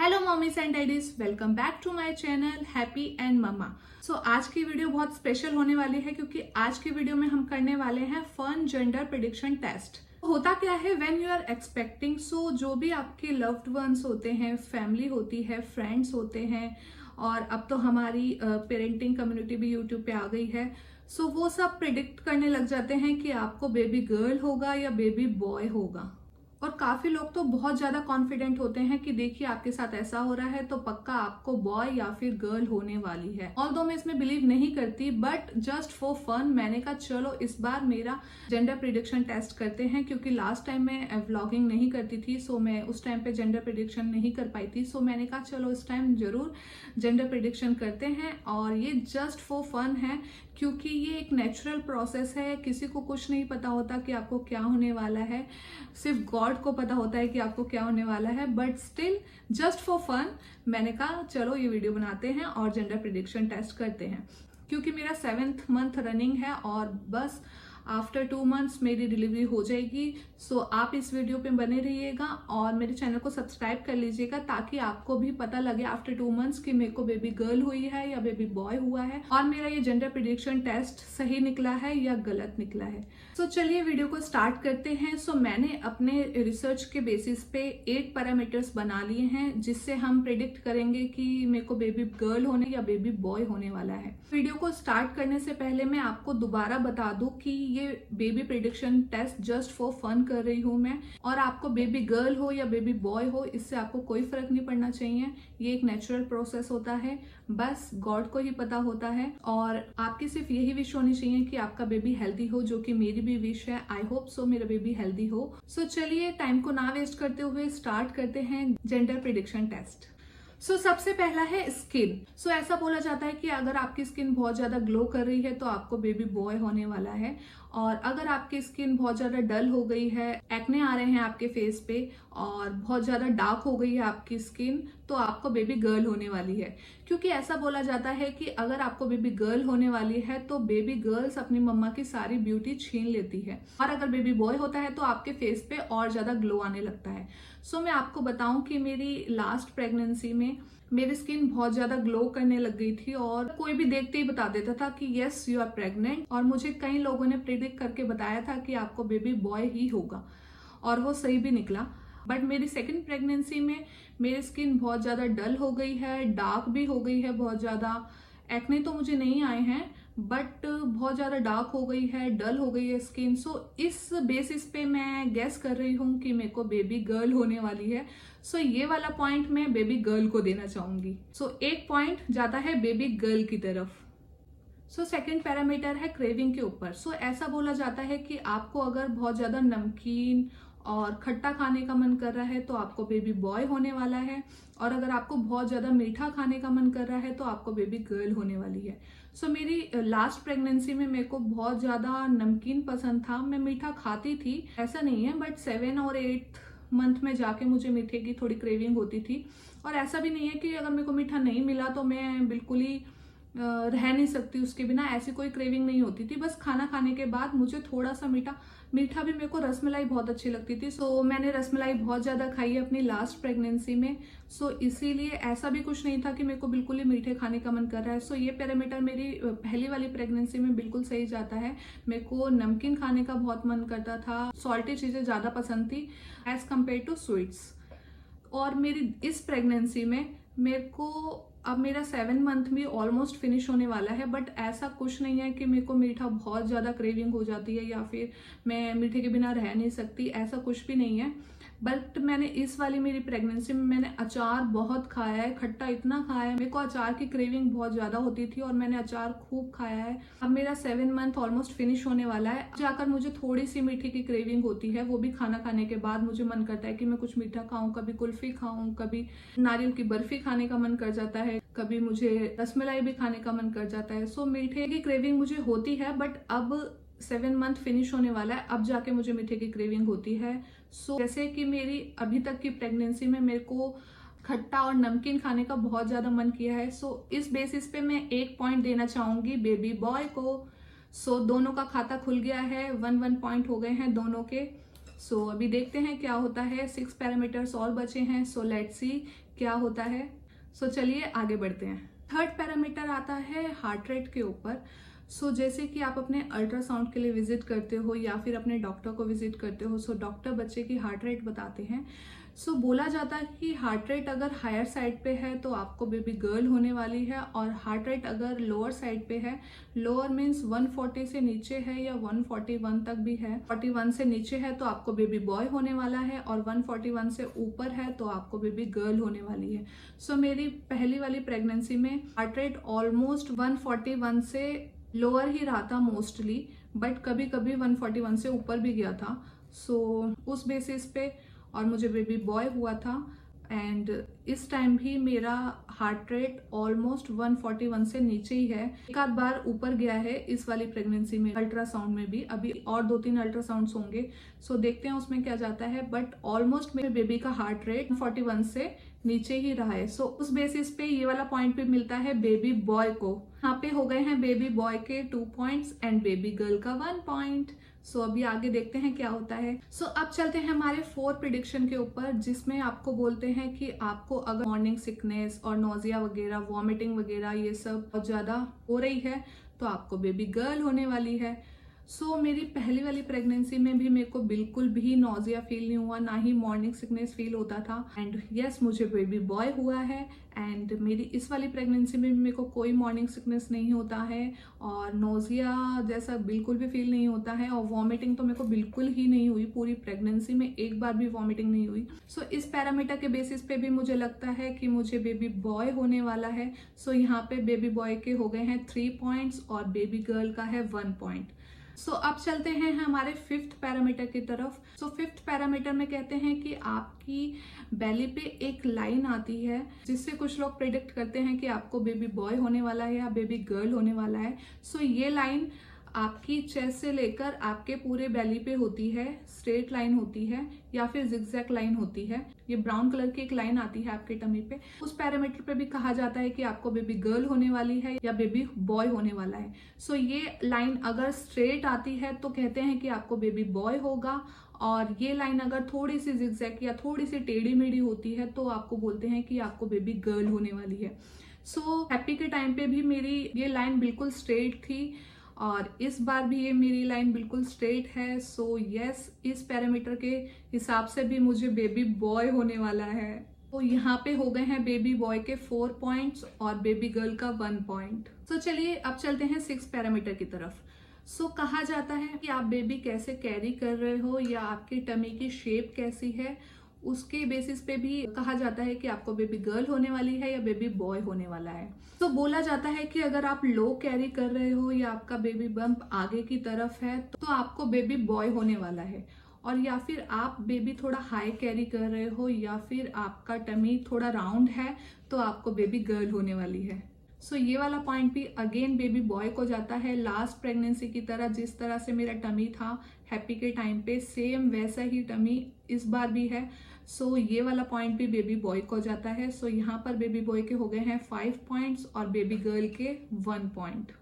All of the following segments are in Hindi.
Hello mummies and daddies, welcome back to my channel happy and mamma. So आज की वीडियो बहुत स्पेशल होने वाली है क्योंकि आज की वीडियो में हम करने वाले हैं फन जेंडर प्रेडिक्शन टेस्ट। होता क्या है, व्हेन यू आर एक्सपेक्टिंग, सो जो भी आपके लव्ड वंस होते हैं, फैमिली होती है, फ्रेंड्स होते हैं, और अब तो हमारी पेरेंटिंग कम्युनिटी भी यूट्यूब पे आ गई है। सो वो सब प्रिडिक्ट करने लग जाते हैं कि आपको बेबी गर्ल होगा या बेबी बॉय होगा। और काफी लोग तो बहुत ज्यादा कॉन्फिडेंट होते हैं कि देखिए आपके साथ ऐसा हो रहा है तो पक्का आपको बॉय या फिर गर्ल होने वाली है। ऑल्दो मैं इसमें बिलीव नहीं करती, बट जस्ट फॉर फन मैंने कहा चलो इस बार मेरा जेंडर प्रिडिक्शन टेस्ट करते हैं, क्योंकि लास्ट टाइम मैं व्लॉगिंग नहीं करती थी, सो मैं उस टाइम पे जेंडर प्रिडिक्शन नहीं कर पाई थी। सो मैंने कहा चलो इस टाइम जरूर जेंडर प्रिडिक्शन करते हैं, और ये जस्ट फॉर फन है क्योंकि ये एक नेचुरल प्रोसेस है। किसी को कुछ नहीं पता होता कि आपको क्या होने वाला है, सिर्फ गॉड को पता होता है कि आपको क्या होने वाला है, but still just for fun मैंने कहा चलो ये वीडियो बनाते हैं और जेंडर प्रिडिक्शन टेस्ट करते हैं। क्योंकि मेरा 7th मंथ रनिंग है और बस आफ्टर 2 मंथ्स मेरी डिलीवरी हो जाएगी। सो आप इस वीडियो पे बने रहिएगा और मेरे चैनल को सब्सक्राइब कर लीजिएगा ताकि आपको भी पता लगे आफ्टर 2 मंथ्स कि मेरे को बेबी गर्ल हुई है या बेबी बॉय हुआ है, और मेरा ये जेंडर प्रिडिक्शन टेस्ट सही निकला है या गलत निकला है। सो चलिए वीडियो को स्टार्ट करते हैं। सो मैंने अपने रिसर्च के बेसिस पे 8 पैरामीटर्स बना लिए हैं जिससे हम प्रिडिक्ट करेंगे कि मेरे को बेबी गर्ल होने या बेबी बॉय होने वाला है। वीडियो को स्टार्ट करने से पहले मैं आपको दोबारा बता दूं कि ये baby prediction test just for fun कर रही हूं मैं, और आपको बेबी गर्ल हो या बेबी बॉय हो इससे आपको कोई फर्क नहीं पड़ना चाहिए। ये एक नेचुरल प्रोसेस होता है, बस गॉड को ही पता होता है, और आपकी सिर्फ यही विश होनी चाहिए कि आपका बेबी हेल्दी हो, जो कि मेरी भी विश है। आई होप सो मेरा बेबी हेल्दी हो। सो चलिए टाइम को ना वेस्ट करते हुए स्टार्ट करते हैं जेंडर प्रिडिक्शन टेस्ट। सबसे पहला है स्किन। ऐसा बोला जाता है कि अगर आपकी स्किन बहुत ज्यादा ग्लो कर रही है तो आपको बेबी बॉय होने वाला है, और अगर आपकी स्किन बहुत ज्यादा डल हो गई है, एक्ने आ रहे हैं आपके फेस पे, और बहुत ज्यादा डार्क हो गई है आपकी स्किन, तो आपको बेबी गर्ल होने वाली है। क्योंकि ऐसा बोला जाता है कि अगर आपको बेबी गर्ल होने वाली है तो बेबी गर्ल्स अपनी मम्मा की सारी ब्यूटी छीन लेती है, और अगर बेबी बॉय होता है तो आपके फेस पे और ज्यादा ग्लो आने लगता है। मैं आपको बताऊं कि मेरी लास्ट प्रेगनेंसी में मेरी स्किन बहुत ज्यादा ग्लो करने लग गई थी, और कोई भी देखते ही बता देता था कि यस यू आर प्रेग्नेंट, और मुझे कई लोगों ने प्रिडिक्ट करके बताया था कि आपको बेबी बॉय ही होगा, और वो सही भी निकला। बट मेरी सेकंड प्रेगनेंसी में मेरी स्किन बहुत ज्यादा डल हो गई है, डार्क भी हो गई है बहुत ज्यादा। एक्ने तो मुझे नहीं आए हैं, बट बहुत ज्यादा डार्क हो गई है, डल हो गई है स्किन। इस बेसिस पे मैं गेस कर रही हूँ कि मेरे को बेबी गर्ल होने वाली है। ये वाला पॉइंट मैं बेबी गर्ल को देना चाहूंगी। एक पॉइंट जाता है बेबी गर्ल की तरफ। सेकंड पैरामीटर है क्रेविंग के ऊपर। ऐसा बोला जाता है कि आपको अगर बहुत ज्यादा नमकीन और खट्टा खाने का मन कर रहा है तो आपको बेबी बॉय होने वाला है, और अगर आपको बहुत ज्यादा मीठा खाने का मन कर रहा है तो आपको बेबी गर्ल होने वाली है। मेरी लास्ट प्रेगनेंसी में मेरे को बहुत ज्यादा नमकीन पसंद था, मैं मीठा खाती थी ऐसा नहीं है, बट 7 और 8 मंथ में जाके मुझे मीठे की थोड़ी क्रेविंग होती थी। और ऐसा भी नहीं है कि अगर मेरे को मीठा नहीं मिला तो मैं बिल्कुल ही रह नहीं सकती उसके बिना, ऐसी कोई क्रेविंग नहीं होती थी। बस खाना खाने के बाद मुझे थोड़ा सा मीठा भी, मेरे को रसमलाई बहुत अच्छी लगती थी, मैंने रसमलाई बहुत ज्यादा खाई है अपनी लास्ट प्रेगनेंसी में। इसीलिए ऐसा भी कुछ नहीं था कि मेरे को बिल्कुल ही मीठे खाने का मन कर रहा है। ये पैरामीटर मेरी पहली वाली प्रेगनेंसी में बिल्कुल सही जाता है। मेरे को नमकीन खाने का बहुत मन करता था, सॉल्टी चीजें ज्यादा पसंद थी एज कम्पेयर टू स्वीट्स। और मेरी इस प्रेगनेंसी में मेरे को अब मेरा 7 मंथ भी ऑलमोस्ट फिनिश होने वाला है, बट ऐसा कुछ नहीं है कि मेरे को मीठा बहुत ज्यादा क्रेविंग हो जाती है या फिर मैं मीठे के बिना रह नहीं सकती, ऐसा कुछ भी नहीं है। बट मैंने इस वाली मेरी प्रेगनेंसी में मैंने अचार बहुत खाया है, खट्टा इतना खाया है, मेरे को अचार की क्रेविंग बहुत ज्यादा होती थी और मैंने अचार खूब खाया है। अब मेरा 7 मंथ ऑलमोस्ट फिनिश होने वाला है, जाकर मुझे थोड़ी सी मीठे की क्रेविंग होती है, वो भी खाना खाने के बाद मुझे मन करता है कि मैं कुछ मीठा खाऊं, कभी कुल्फी खाऊं, कभी नारियल की बर्फी खाने का मन कर जाता है, कभी मुझे रसमलाई भी खाने का मन कर जाता है। मीठे की क्रेविंग मुझे होती है, बट अब 7 मंथ फिनिश होने वाला है, अब जाके मुझे मीठे की क्रेविंग होती है। जैसे कि मेरी अभी तक की प्रेगनेंसी में मेरे को खट्टा और नमकीन खाने का बहुत ज्यादा मन किया है। इस बेसिस पे मैं 1 पॉइंट देना चाहूंगी बेबी बॉय को। दोनों का खाता खुल गया है, 1-1 पॉइंट हो गए हैं दोनों के। सो अभी देखते हैं क्या होता है। 6 पैरामीटर्स और बचे हैं, सो लेट्स सी क्या होता है। सो चलिए आगे बढ़ते हैं। थर्ड पैरामीटर आता है हार्ट रेट के ऊपर। सो जैसे कि आप अपने अल्ट्रासाउंड के लिए विजिट करते हो या फिर अपने डॉक्टर को विजिट करते हो, सो डॉक्टर बच्चे की हार्ट रेट बताते हैं। सो बोला जाता है कि हार्ट रेट अगर हायर साइड पे है तो आपको बेबी गर्ल होने वाली है, और हार्ट रेट अगर लोअर साइड पे है, लोअर मीन्स 140 से नीचे है या 141 तक भी है, 41 से नीचे है तो आपको बेबी बॉय होने वाला है, और 141 से ऊपर है तो आपको बेबी गर्ल होने वाली है। सो मेरी पहली वाली प्रेगनेंसी में हार्ट रेट ऑलमोस्ट 141 से लोअर ही रहा था मोस्टली, बट कभी कभी 141 से ऊपर भी गया था। सो उस बेसिस पे और मुझे बेबी बॉय हुआ था, एंड इस टाइम भी मेरा हार्ट रेट ऑलमोस्ट 141 से नीचे ही है। एक आध बार ऊपर गया है इस वाली प्रेगनेंसी में, अल्ट्रासाउंड में भी। अभी और 2-3 अल्ट्रासाउंड्स होंगे, सो देखते हैं उसमें क्या जाता है, बट ऑलमोस्ट मेरे बेबी का हार्ट रेट 141 से नीचे ही रहा है। सो उस बेसिस पे ये वाला पॉइंट भी मिलता है बेबी बॉय को। यहाँ पे हो गए हैं बेबी बॉय के 2 पॉइंट्स एंड बेबी गर्ल का 1 पॉइंट। सो अभी आगे देखते हैं क्या होता है। सो अब चलते हैं हमारे 4 प्रिडिक्शन के ऊपर, जिसमें आपको बोलते हैं कि आपको अगर मॉर्निंग सिकनेस और नोजिया वगैरह, वॉमिटिंग वगैरह ये सब बहुत ज्यादा हो रही है तो आपको बेबी गर्ल होने वाली है। सो मेरी पहली वाली प्रेगनेंसी में भी मेरे को बिल्कुल भी नोजिया फील नहीं हुआ, ना ही मॉर्निंग सिकनेस फील होता था, एंड यस मुझे बेबी बॉय हुआ है। एंड मेरी इस वाली प्रेगनेंसी में भी मेरे को कोई मॉर्निंग सिकनेस नहीं होता है, और नोजिया जैसा बिल्कुल भी फील नहीं होता है, और वॉमिटिंग तो मेरे को बिल्कुल ही नहीं हुई। पूरी प्रेगनेंसी में एक बार भी वॉमिटिंग नहीं हुई। सो इस पैरामीटर के बेसिस पे भी मुझे लगता है कि मुझे बेबी बॉय होने वाला है। सो यहाँ पे बेबी बॉय के हो गए हैं 3 पॉइंट्स और बेबी गर्ल का है 1 पॉइंट। सो अब चलते हैं हमारे 5th पैरामीटर की तरफ। सो 5th पैरामीटर में कहते हैं कि आपकी बेली पे एक लाइन आती है, जिससे कुछ लोग प्रिडिक्ट करते हैं कि आपको बेबी बॉय होने वाला है या बेबी गर्ल होने वाला है। सो ये लाइन आपकी चेस्ट से लेकर आपके पूरे बेली पे होती है, स्ट्रेट लाइन होती है या फिर जिगजैग लाइन होती है। ये ब्राउन कलर की एक लाइन आती है आपके टमी पे। उस पैरामीटर पे भी कहा जाता है कि आपको बेबी गर्ल होने वाली है या बेबी बॉय होने वाला है। सो ये लाइन अगर स्ट्रेट आती है तो कहते हैं कि आपको बेबी बॉय होगा, और ये लाइन अगर थोड़ी सी जिगजैग या थोड़ी सी टेढ़ी मेढ़ी होती है तो आपको बोलते हैं कि आपको बेबी गर्ल होने वाली है। सो हैप्पी के टाइम पे भी मेरी ये लाइन बिल्कुल स्ट्रेट थी, और इस बार भी ये मेरी लाइन बिल्कुल स्ट्रेट है। सो यस, इस पैरामीटर के हिसाब से भी मुझे बेबी बॉय होने वाला है। तो यहाँ पे हो गए हैं बेबी बॉय के 4 पॉइंट्स और बेबी गर्ल का 1 पॉइंट। तो चलिए अब चलते हैं 6 पैरामीटर की तरफ। सो कहा जाता है कि आप बेबी कैसे कैरी कर रहे हो या आपकी टमी की शेप कैसी है, उसके बेसिस पे भी कहा जाता है कि आपको बेबी गर्ल होने वाली है या बेबी बॉय होने वाला है। तो बोला जाता है कि अगर आप लो कैरी कर रहे हो या आपका बेबी बम्प आगे की तरफ है तो आपको बेबी बॉय होने वाला है, और या फिर आप बेबी थोड़ा हाई कैरी कर रहे हो या फिर आपका टमी थोड़ा राउंड है तो आपको बेबी गर्ल होने वाली है। सो ये वाला पॉइंट भी अगेन बेबी बॉय को जाता है। लास्ट प्रेगनेंसी की तरह जिस तरह से मेरा टमी था हैप्पी के टाइम पे, सेम वैसा ही टमी इस बार भी है। सो ये वाला पॉइंट भी बेबी बॉय को जाता है। सो यहाँ पर बेबी बॉय के हो गए हैं 5 पॉइंट्स और बेबी गर्ल के 1 पॉइंट।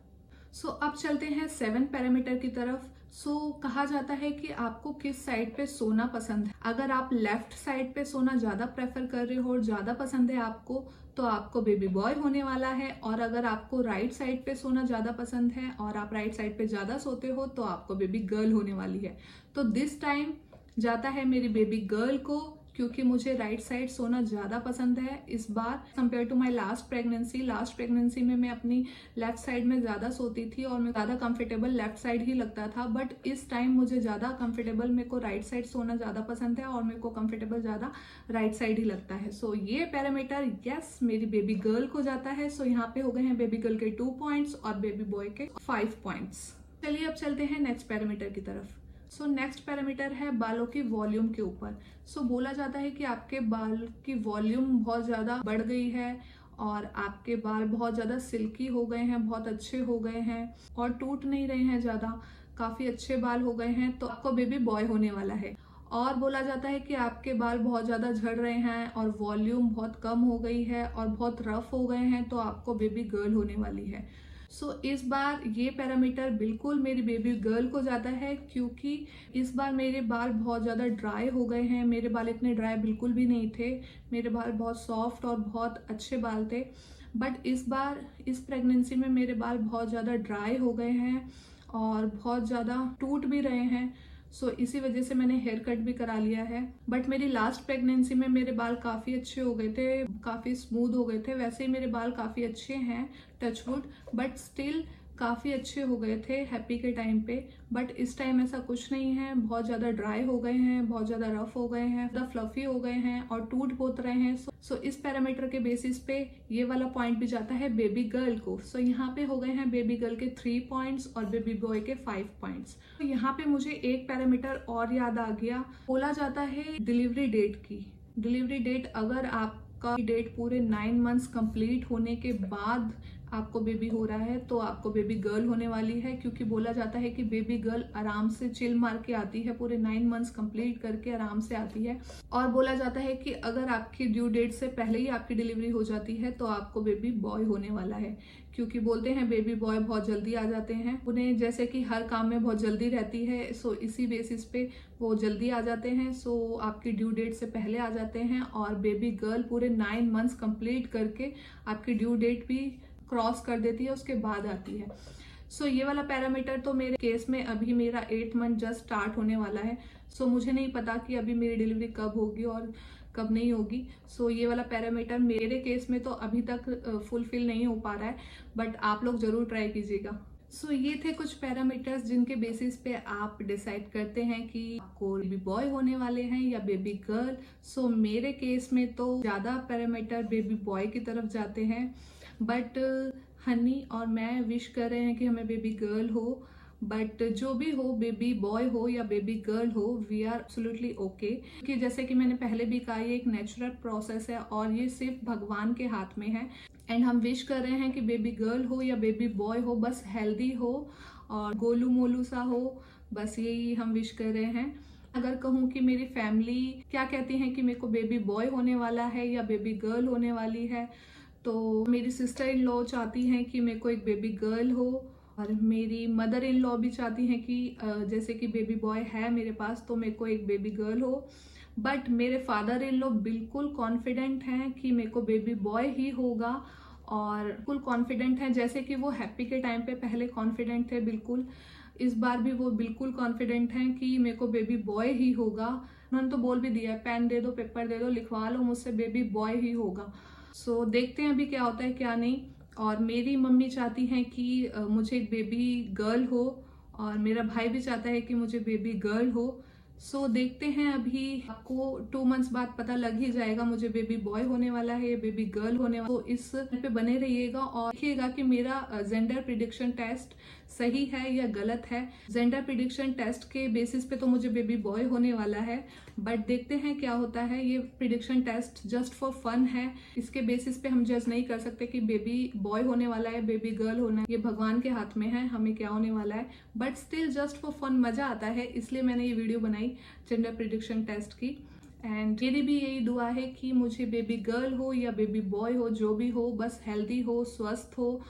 सो अब चलते हैं 7 पैरामीटर की तरफ। सो कहा जाता है कि आपको किस साइड पे सोना पसंद है। अगर आप लेफ्ट साइड पे सोना ज्यादा प्रेफर कर रहे हो और ज्यादा पसंद है आपको, तो आपको बेबी बॉय होने वाला है, और अगर आपको राइट साइड पे सोना ज्यादा पसंद है और आप राइट साइड पे ज्यादा सोते हो तो आपको बेबी गर्ल होने वाली है। तो दिस टाइम जाता है मेरी बेबी गर्ल को, क्योंकि मुझे राइट साइड सोना ज्यादा पसंद है इस बार compare to my last pregnancy. Last pregnancy में मैं अपनी लेफ्ट साइड में ज्यादा सोती थी और मैं ज्यादा कंफर्टेबल लेफ्ट साइड ही लगता था, बट इस टाइम मुझे ज्यादा कंफर्टेबल, मेरे को राइट साइड सोना ज्यादा पसंद है और मेरे को कंफर्टेबल ज्यादा राइट साइड ही लगता है। सो ये पैरामीटर यस मेरी बेबी गर्ल को जाता है। सो यहाँ पे हो गए हैं बेबी गर्ल के 2 पॉइंट्स और बेबी बॉय के 5 पॉइंट्स। चलिए अब चलते हैं नेक्स्ट पैरामीटर की तरफ। सो नेक्स्ट पैरामीटर है बालों की वॉल्यूम के ऊपर। सो बोला जाता है कि आपके बाल की वॉल्यूम बहुत ज्यादा बढ़ गई है और आपके बाल बहुत ज्यादा सिल्की हो गए हैं, बहुत अच्छे हो गए हैं और टूट नहीं रहे हैं ज्यादा, काफी अच्छे बाल हो गए हैं, तो आपको बेबी बॉय होने वाला है। और बोला जाता है कि आपके बाल बहुत ज्यादा झड़ रहे हैं और वॉल्यूम बहुत कम हो गई है और बहुत रफ हो गए हैं, तो आपको बेबी गर्ल होने वाली है। सो इस बार ये पैरामीटर बिल्कुल मेरी बेबी गर्ल को जाता है, क्योंकि इस बार मेरे बाल बहुत ज़्यादा ड्राई हो गए हैं। मेरे बाल इतने ड्राई बिल्कुल भी नहीं थे, मेरे बाल बहुत सॉफ्ट और बहुत अच्छे बाल थे। बट इस बार इस प्रेगनेंसी में मेरे बाल बहुत ज़्यादा ड्राई हो गए हैं और बहुत ज़्यादा टूट भी रहे हैं। सो इसी वजह से मैंने हेयर कट भी करा लिया है। बट मेरी लास्ट प्रेगनेंसी में मेरे बाल काफ़ी अच्छे हो गए थे, काफ़ी स्मूथ हो गए थे। वैसे ही मेरे बाल काफ़ी अच्छे हैं, टचवुड, बट स्टिल काफ़ी अच्छे हो गए थे हैप्पी के टाइम पे। बट इस टाइम ऐसा कुछ नहीं है, बहुत ज़्यादा ड्राई हो गए हैं, बहुत ज़्यादा रफ हो गए हैं, ज़्यादा फ्लफी हो गए हैं और टूट बहुत रहे हैं। सो इस पैरामीटर के बेसिस पे ये वाला पॉइंट भी जाता है बेबी गर्ल को। सो यहाँ पे हो गए हैं बेबी गर्ल के 3 पॉइंट्स और बेबी बॉय के 5 पॉइंट्स। तो यहाँ पे मुझे एक पैरामीटर और याद आ गया। बोला जाता है डिलीवरी डेट की। डिलीवरी डेट, अगर आपका डेट पूरे 9 मंथ्स कंप्लीट होने के बाद आपको बेबी हो रहा है तो आपको बेबी गर्ल होने वाली है, क्योंकि बोला जाता है कि बेबी गर्ल आराम से चिल मार के आती है, पूरे 9 मंथ्स कंप्लीट करके आराम से आती है। और बोला जाता है कि अगर आपकी ड्यू डेट से पहले ही आपकी डिलीवरी हो जाती है तो आपको बेबी बॉय होने वाला है, क्योंकि बोलते हैं बेबी बॉय बहुत जल्दी आ जाते हैं, उन्हें जैसे कि हर काम में बहुत जल्दी रहती है। सो इसी बेसिस पे वो जल्दी आ जाते हैं। सो आपकी ड्यू डेट से पहले आ जाते हैं और बेबी गर्ल पूरे 9 मंथ्स कंप्लीट करके आपकी ड्यू डेट भी क्रॉस कर देती है, उसके बाद आती है। सो ये वाला पैरामीटर तो मेरे केस में अभी मेरा 8 मंथ जस्ट स्टार्ट होने वाला है। सो मुझे नहीं पता कि अभी मेरी डिलीवरी कब होगी और कब नहीं होगी। सो ये वाला पैरामीटर मेरे केस में तो अभी तक फुलफिल नहीं हो पा रहा है, बट आप लोग जरूर ट्राई कीजिएगा। सो ये थे कुछ पैरामीटर्स जिनके बेसिस पे आप डिसाइड करते हैं कि आपको बेबी बॉय होने वाले हैं या बेबी गर्ल। सो मेरे केस में तो ज़्यादा पैरामीटर बेबी बॉय की तरफ जाते हैं, बट हनी और मैं विश कर रहे हैं कि हमें बेबी गर्ल हो। बट जो भी हो, बेबी बॉय हो या बेबी गर्ल हो, वी आर एब्सोल्युटली ओके। कि जैसे कि मैंने पहले भी कहा, ये एक नेचुरल प्रोसेस है और ये सिर्फ भगवान के हाथ में है। एंड हम विश कर रहे हैं कि बेबी गर्ल हो या बेबी बॉय हो, बस हेल्दी हो और गोलू मोलू सा हो, बस यही हम विश कर रहे हैं। अगर कहूँ कि मेरी फैमिली क्या कहती है कि मेरे को बेबी बॉय होने वाला है या बेबी गर्ल होने वाली है, तो मेरी सिस्टर इन लॉ चाहती हैं कि मेरे को एक बेबी गर्ल हो और मेरी मदर इन लॉ भी चाहती हैं कि जैसे कि बेबी बॉय है मेरे पास तो मेरे को एक बेबी गर्ल हो। बट मेरे फादर इन लॉ बिल्कुल कॉन्फिडेंट हैं कि मेरे को बेबी बॉय ही होगा और बिल्कुल कॉन्फिडेंट हैं, जैसे कि वो हैप्पी के टाइम पे पहले कॉन्फिडेंट थे बिल्कुल, इस बार भी वो बिल्कुल कॉन्फिडेंट हैं कि मेरे को बेबी बॉय ही होगा। उन्होंने तो बोल भी दिया, पेन दे दो, पेपर दे दो, लिखवा लो मुझसे, बेबी बॉय ही होगा। सो देखते हैं अभी क्या होता है क्या नहीं। और मेरी मम्मी चाहती हैं कि मुझे एक बेबी गर्ल हो और मेरा भाई भी चाहता है कि मुझे बेबी गर्ल हो। सो देखते हैं, अभी आपको 2 मंथ्स बाद पता लग ही जाएगा मुझे बेबी बॉय होने वाला है या बेबी गर्ल होने वाला है। तो इस पे बने रहिएगा और देखिएगा कि मेरा जेंडर प्रिडिक्शन टेस्ट सही है या गलत है। जेंडर प्रिडिक्शन टेस्ट के बेसिस पे तो मुझे बेबी बॉय होने वाला है, बट देखते हैं क्या होता है। ये prediction test just for fun है, इसके बेसिस पे हम जज नहीं कर सकते कि बेबी बॉय होने वाला है, बेबी गर्ल होना है। ये भगवान के हाथ में है हमें क्या होने वाला है, but still just for fun मजा आता है, इसलिए मैंने ये वीडियो बनाई जेंडर प्रिडिक्शन टेस्ट की। एंड मेरी भी यही दुआ है कि मुझे बेबी गर्ल हो या बेबी बॉय हो, जो भी हो, बस हेल्दी हो, स्वस्थ हो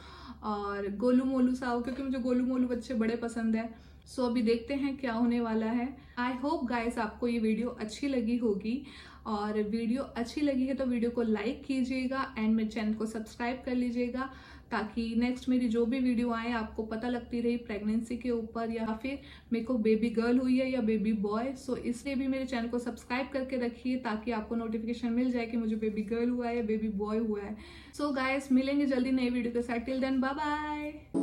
और गोलू मोलू सा हो, क्योंकि मुझे गोलू मोलू बच्चे बड़े पसंद है। सो अभी देखते हैं क्या होने वाला है। आई होप गाइस आपको ये वीडियो अच्छी लगी होगी, और वीडियो अच्छी लगी है तो वीडियो को लाइक कीजिएगा एंड मेरे चैनल को सब्सक्राइब कर लीजिएगा, ताकि नेक्स्ट मेरी जो भी वीडियो आए आपको पता लगती रही प्रेगनेंसी के ऊपर, या फिर मेरे को बेबी गर्ल हुई है या बेबी बॉय। सो इसलिए भी मेरे चैनल को सब्सक्राइब करके रखिए ताकि आपको नोटिफिकेशन मिल जाए कि मुझे बेबी गर्ल हुआ है या बेबी बॉय हुआ है। सो गाइस मिलेंगे जल्दी नई वीडियो के साथ। Till then bye bye.